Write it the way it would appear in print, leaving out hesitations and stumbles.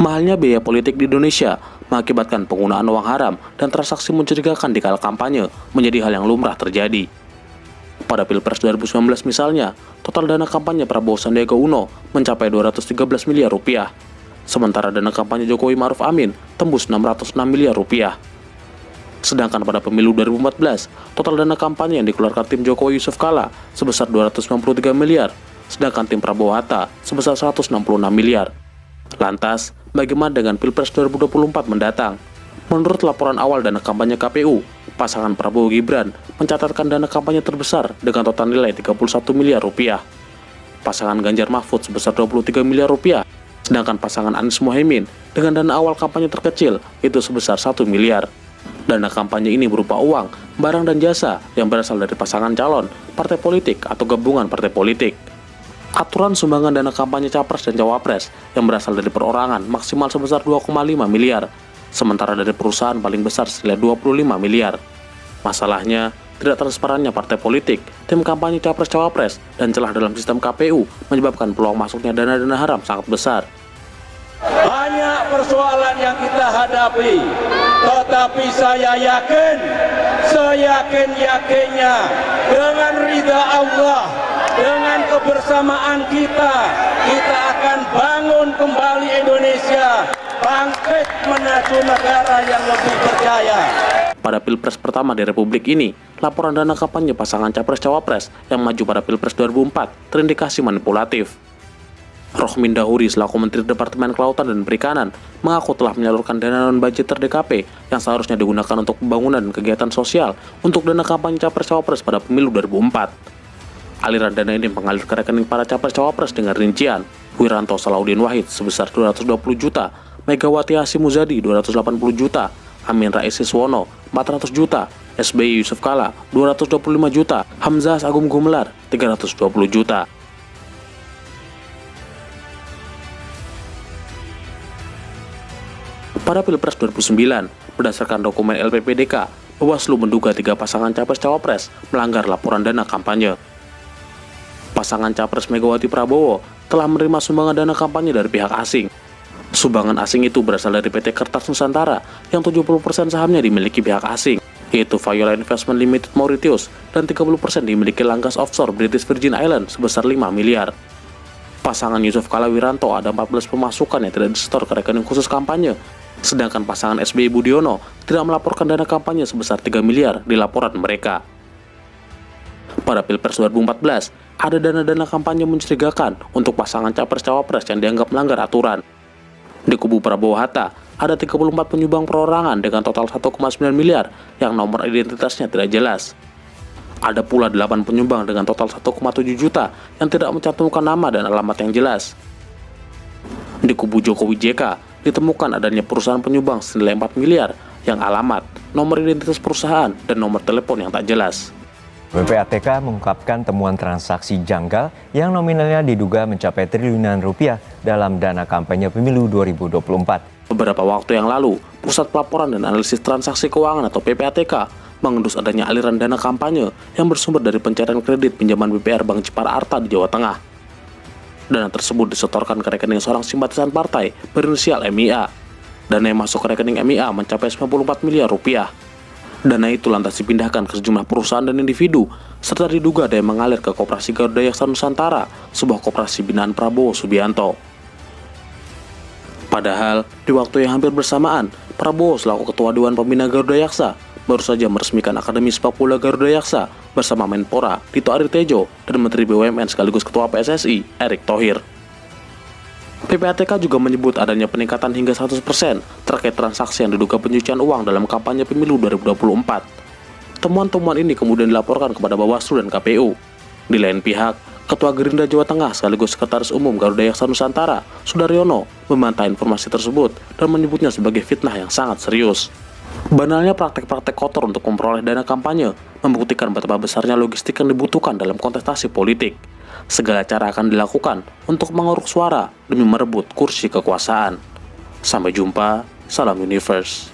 Mahalnya biaya politik di Indonesia mengakibatkan penggunaan uang haram dan transaksi mencurigakan di kala kampanye menjadi hal yang lumrah terjadi. Pada Pilpres 2019 misalnya, total dana kampanye Prabowo Sandiaga Uno mencapai 213 miliar rupiah, sementara dana kampanye Jokowi Ma'ruf Amin tembus 606 miliar rupiah. Sedangkan pada pemilu 2014, total dana kampanye yang dikeluarkan tim Jokowi Yusuf Kala sebesar 293 miliar, sedangkan tim Prabowo Hatta sebesar 166 miliar. Lantas, bagaimana dengan Pilpres 2024 mendatang? Menurut laporan awal dana kampanye KPU, pasangan Prabowo Gibran mencatatkan dana kampanye terbesar dengan total nilai 31 miliar rupiah. Pasangan Ganjar Mahfud sebesar 23 miliar rupiah, sedangkan pasangan Anies Mohaimin dengan dana awal kampanye terkecil itu sebesar 1 miliar. Dana kampanye ini berupa uang, barang dan jasa yang berasal dari pasangan calon, partai politik atau gabungan partai politik. Aturan sumbangan dana kampanye Capres dan Cawapres yang berasal dari perorangan maksimal sebesar 2,5 miliar, sementara dari perusahaan paling besar senilai 25 miliar. Masalahnya, tidak transparannya partai politik, tim kampanye Capres-Cawapres, dan celah dalam sistem KPU menyebabkan peluang masuknya dana-dana haram sangat besar. Banyak persoalan yang kita hadapi, tetapi saya yakin, seyakin-yakinnya, dengan ridha Allah, dengan kebersamaan kita akan bangun kembali Indonesia, bangkit menuju negara yang lebih berjaya. Pada Pilpres pertama di Republik ini, laporan dana kampanye pasangan Capres-Cawapres yang maju pada Pilpres 2004 terindikasi manipulatif. Rohmin Dahuri selaku Menteri Departemen Kelautan dan Perikanan mengaku telah menyalurkan dana non-budgeter DKP yang seharusnya digunakan untuk pembangunan dan kegiatan sosial untuk dana kampanye Capres-Cawapres pada pemilu 2004. Aliran dana ini mengalir ke rekening para Capres-Cawapres dengan rincian Wiranto Salahuddin Wahid sebesar 220 juta, Megawati Hasyim Muzadi 280 juta, Amin Rais Siswono 400 juta, SBY Yusuf Kala 225 juta, Hamzah Agung Gumelar 320 juta. Pada Pilpres 2009, berdasarkan dokumen LPPDK, Bawaslu menduga 3 pasangan Capres-Cawapres melanggar laporan dana kampanye. Pasangan Capres Megawati Prabowo telah menerima sumbangan dana kampanye dari pihak asing. Sumbangan asing itu berasal dari PT Kertas Nusantara yang 70% sahamnya dimiliki pihak asing, yaitu Viola Investment Limited Mauritius, dan 30% dimiliki Langgas Offshore British Virgin Islands sebesar 5 miliar. Pasangan Yusuf Kala Wiranto ada 14 pemasukan yang tidak disetor ke rekening khusus kampanye, sedangkan pasangan SBY Budiono tidak melaporkan dana kampanye sebesar 3 miliar di laporan mereka. Pada Pilpres 2014, ada dana-dana kampanye mencurigakan untuk pasangan Capres-Cawapres yang dianggap melanggar aturan. Di kubu Prabowo Hatta, ada 34 penyumbang perorangan dengan total 1,9 miliar yang nomor identitasnya tidak jelas. Ada pula 8 penyumbang dengan total 1,7 juta yang tidak mencantumkan nama dan alamat yang jelas. Di kubu Jokowi JK, ditemukan adanya perusahaan penyumbang senilai 4 miliar yang alamat, nomor identitas perusahaan, dan nomor telepon yang tak jelas. PPATK mengungkapkan temuan transaksi janggal yang nominalnya diduga mencapai triliunan rupiah dalam dana kampanye pemilu 2024. Beberapa waktu yang lalu, Pusat Pelaporan dan Analisis Transaksi Keuangan atau PPATK mengendus adanya aliran dana kampanye yang bersumber dari pencairan kredit pinjaman BPR Bank Jepara Arta di Jawa Tengah. Dana tersebut disetorkan ke rekening seorang simpatisan partai berinisial MIA. Dana yang masuk ke rekening MIA mencapai 94 miliar rupiah. Dana itu lantas dipindahkan ke sejumlah perusahaan dan individu, serta diduga ada yang mengalir ke Koperasi Garuda Yaksa Nusantara, sebuah koperasi binaan Prabowo Subianto. Padahal, di waktu yang hampir bersamaan, Prabowo selaku Ketua Dewan Pembina Garuda Yaksa baru saja meresmikan Akademi Sepak Bola Garuda Yaksa bersama Menpora Dito Aritejo dan Menteri BUMN sekaligus Ketua PSSI Erick Thohir. PPATK juga menyebut adanya peningkatan hingga 100% terkait transaksi yang diduga pencucian uang dalam kampanye pemilu 2024. Temuan-temuan ini kemudian dilaporkan kepada Bawaslu dan KPU. Di lain pihak, Ketua Gerindra Jawa Tengah sekaligus Sekretaris Umum Garuda Yaksa Nusantara, Sudaryono, membantah informasi tersebut dan menyebutnya sebagai fitnah yang sangat serius. Banalnya praktek-praktek kotor untuk memperoleh dana kampanye membuktikan betapa besarnya logistik yang dibutuhkan dalam kontestasi politik. Segala cara akan dilakukan untuk mengeruk suara demi merebut kursi kekuasaan. Sampai jumpa, salam Universe.